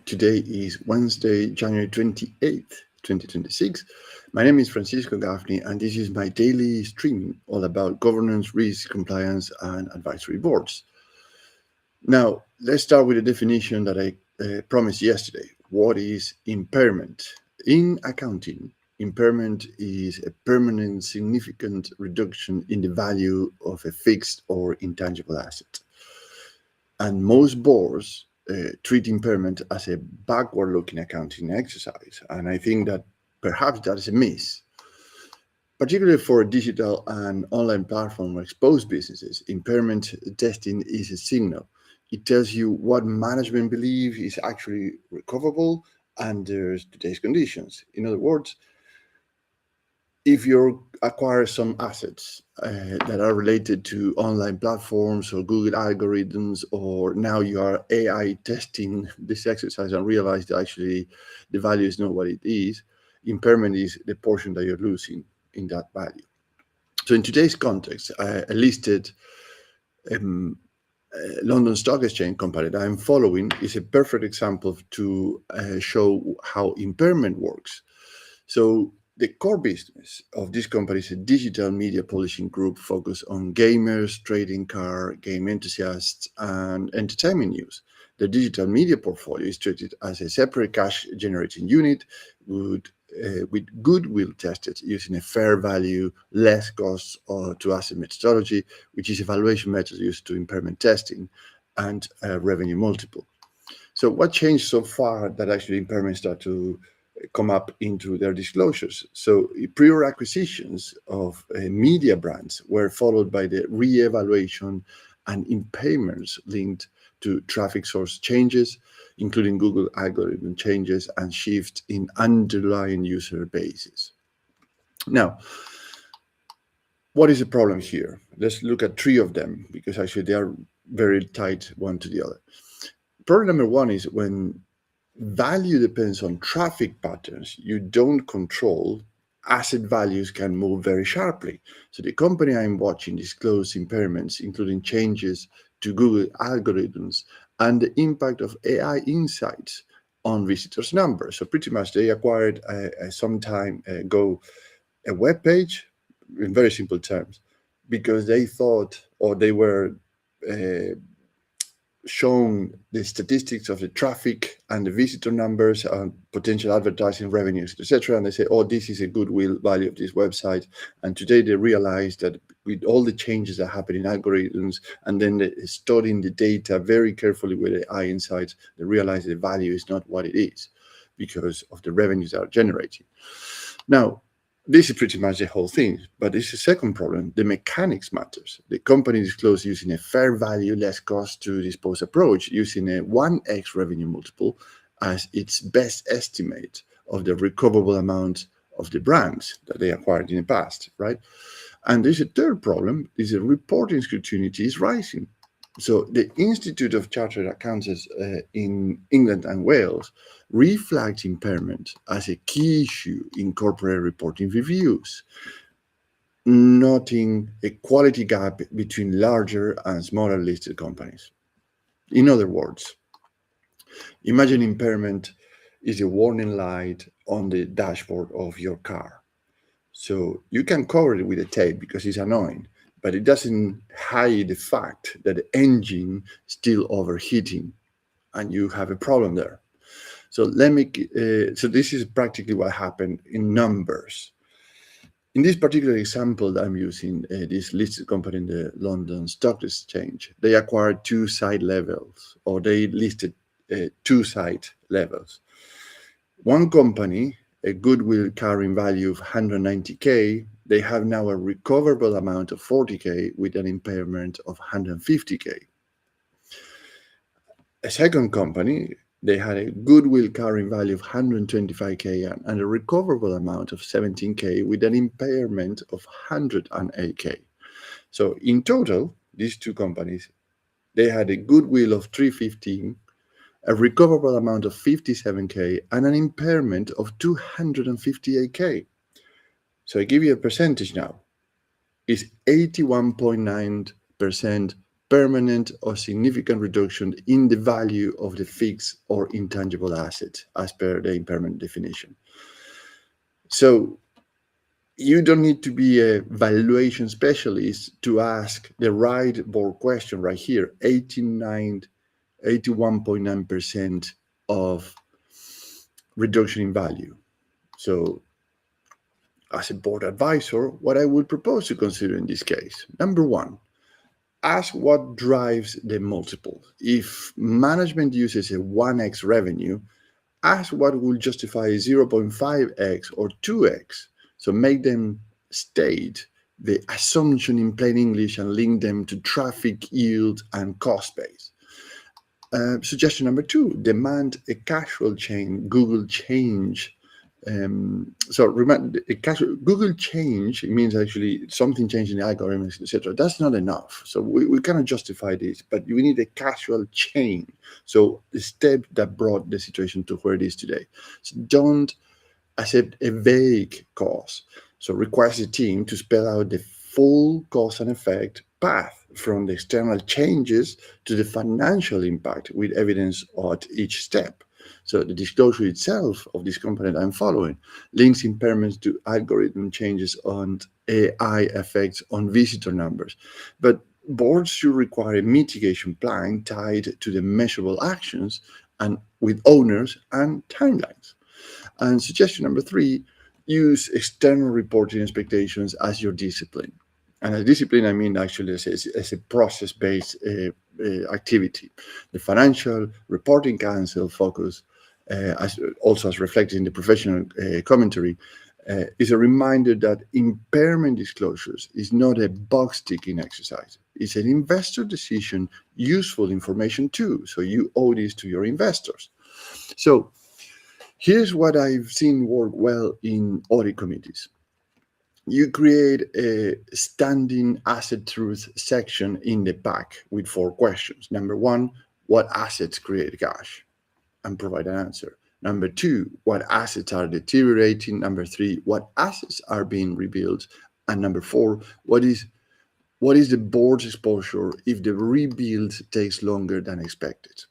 Today is Wednesday, January 28th, 2026. My name is Francisco Gaffney, and this is my daily stream all about governance, risk, compliance, and advisory boards. Now, let's start with a definition that I promised yesterday. What is impairment? In accounting, impairment is a permanent, significant reduction in the value of a fixed or intangible asset. And most boards treat impairment as a backward-looking accounting exercise. And I think that perhaps that is a miss. Particularly for digital and online platform exposed businesses, impairment testing is a signal. It tells you what management believe is actually recoverable under today's conditions. In other words, if you acquire some assets that are related to online platforms or Google algorithms, or now you are AI testing this exercise and realize that actually the value is not what it is, impairment is the portion that you're losing in that value. So in today's context, a listed London Stock Exchange company that I'm following is a perfect example to show how impairment works. So the core business of this company is a digital media publishing group focused on gamers, trading card, game enthusiasts, and entertainment news. The digital media portfolio is treated as a separate cash-generating unit with Goodwill tested using a fair value, less costs to asset methodology, which is a valuation method used to impairment testing, and a revenue multiple. So what changed so far that actually impairment start to come up into their disclosures? So prior acquisitions of media brands were followed by the re-evaluation and impairments linked to traffic source changes, including Google algorithm changes and shift in underlying user bases. Now, what is the problem here? Let's look at three of them because actually they are very tied one to the other. Problem number one is when value depends on traffic patterns you don't control, asset values can move very sharply. So the company I'm watching disclosed impairments, including changes to Google algorithms and the impact of AI insights on visitors' numbers. So pretty much they acquired some time ago a web page, in very simple terms, because they thought, or they were shown the statistics of the traffic and the visitor numbers and potential advertising revenues, etc. And they say, oh, this is a goodwill value of this website. And today they realize that with all the changes that happen in algorithms, and then studying the data very carefully with AI insights, they realize the value is not what it is because of the revenues that are generating. Now, this is pretty much the whole thing, but this is a second problem. The mechanics matters. The company disclosed using a fair value, less cost to dispose approach, using a 1x revenue multiple as its best estimate of the recoverable amount of the brands that they acquired in the past, right? And there's a third problem, is the reporting scrutiny is rising. So the Institute of Chartered Accountants in England and Wales reflagged impairment as a key issue in corporate reporting reviews, noting a quality gap between larger and smaller listed companies. In other words, imagine impairment is a warning light on the dashboard of your car. So you can cover it with a tape because it's annoying, but it doesn't hide the fact that the engine is still overheating and you have a problem there. So so this is practically what happened in numbers. In this particular example that I'm using, this listed company in the London Stock Exchange, they acquired two site levels, or they listed two site levels. One company, a goodwill carrying value of 190K, they have now a recoverable amount of 40K with an impairment of 150K. A second company, they had a goodwill carrying value of 125K and a recoverable amount of 17K with an impairment of 108K. So in total, these two companies, they had a goodwill of 315, a recoverable amount of 57K, and an impairment of 258K. So I give you a percentage now. It's 81.9% permanent or significant reduction in the value of the fixed or intangible asset, as per the impairment definition. So you don't need to be a valuation specialist to ask the right board question right here. 81.9% of reduction in value. So as a board advisor, what I would propose to consider in this case, number one, ask what drives the multiple. If management uses a 1x revenue, ask what will justify 0.5x or 2x. So make them state the assumption in plain English and link them to traffic, yield, and cost base. Suggestion number two, demand a casual chain Google change. Remember, Google change means actually something changed in the algorithms, etc. That's not enough. So we cannot justify this, but we need a casual chain. So the step that brought the situation to where it is today. So don't accept a vague cause. So requires the team to spell out the full cause and effect path from the external changes to the financial impact with evidence at each step. So the disclosure itself of this component I'm following links impairments to algorithm changes on AI effects on visitor numbers. But boards should require a mitigation plan tied to the measurable actions and with owners and timelines. And suggestion number three, use external reporting expectations as your discipline. And as discipline, I mean actually as a process-based activity. The Financial Reporting Council focus, as reflected in the professional commentary, is a reminder that impairment disclosures is not a box-ticking exercise. It's an investor decision, useful information too. So you owe this to your investors. So here's what I've seen work well in audit committees. You create a standing asset truth section in the pack with 4 questions. Number 1, what assets create cash? And provide an answer. Number 2, what assets are deteriorating? Number 3, what assets are being rebuilt? And number 4, what is the board's exposure if the rebuild takes longer than expected?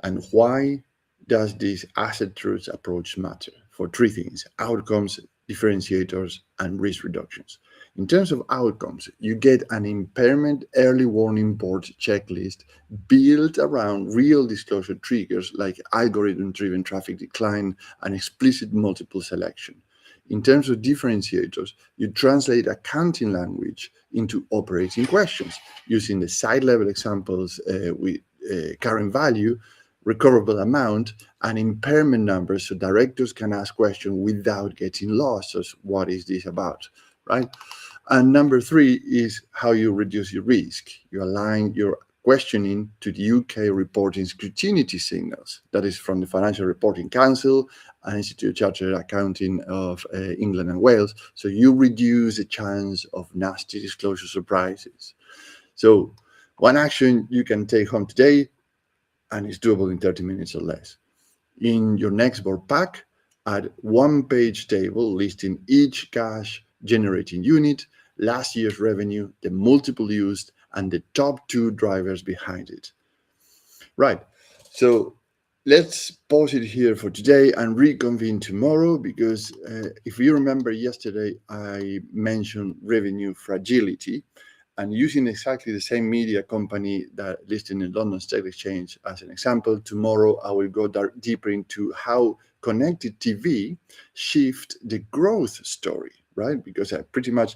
And why does this asset truth approach matter? For 3 things: outcomes, differentiators, and risk reductions. In terms of outcomes, you get an impairment early warning board checklist built around real disclosure triggers like algorithm-driven traffic decline and explicit multiple selection. In terms of differentiators, you translate accounting language into operating questions using the site-level examples with current value, recoverable amount, and impairment numbers, so directors can ask questions without getting lost. So what is this about, right? And number 3 is how you reduce your risk. You align your questioning to the UK reporting scrutiny signals. That is from the Financial Reporting Council and Institute of Chartered Accounting of England and Wales. So you reduce the chance of nasty disclosure surprises. So one action you can take home today, and it's doable in 30 minutes or less. In your next board pack, add 1-page table listing each cash generating unit, last year's revenue, the multiple used, and the top 2 drivers behind it. Right, so let's pause it here for today and reconvene tomorrow, because if you remember yesterday, I mentioned revenue fragility. And using exactly the same media company that listed in London Stock Exchange as an example, tomorrow I will go deeper into how connected TV shift the growth story, right? Because pretty much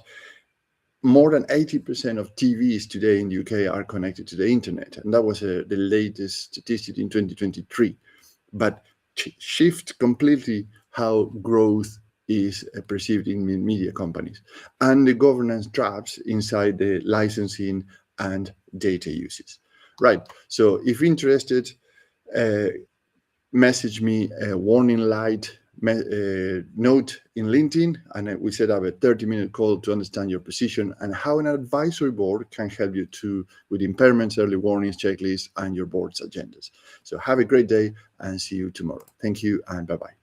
more than 80% of TVs today in the UK are connected to the internet. And that was the latest statistic in 2023. But shift completely how growth is perceived in media companies, and the governance traps inside the licensing and data uses. Right. So if interested, message me a warning light note in LinkedIn, and we set up a 30-minute call to understand your position and how an advisory board can help you with impairments, early warnings, checklists, and your board's agendas. So have a great day and see you tomorrow. Thank you and bye-bye.